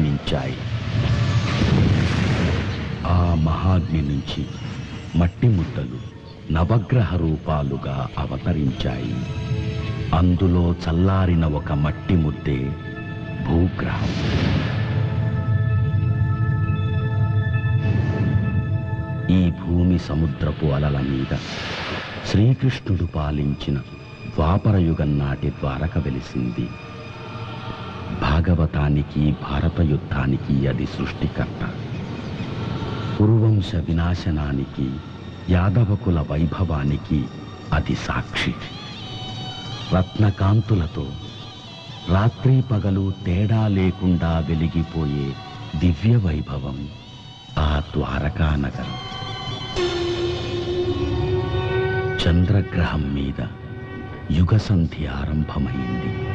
ఉద్గమించాయి. ఆ మహాగ్ని నుంచి మట్టి ముద్దలు నవగ్రహ రూపాలుగా అవతరించాయి. అందులో చల్లారిన ఒక మట్టి ముద్దే భూగ్రహం. ఈ భూమి సముద్రపు అలల మీద శ్రీకృష్ణుడు పాలించిన ద్వాపరయుగం నాటి ద్వారక వెలిసింది. భాగవతానికి, భారత యుద్ధానికి అది సృష్టికర్త. కురువంశ వినాశనానికి, యాదవకుల వైభవానికి అది సాక్షి. రత్నకాంతులతో రాత్రి పగలు తేడా లేకుండా వెలిగిపోయే దివ్య వైభవం ఆ ద్వారకా నగరం. చంద్రగ్రహం మీద యుగసంధి ఆరంభమైంది.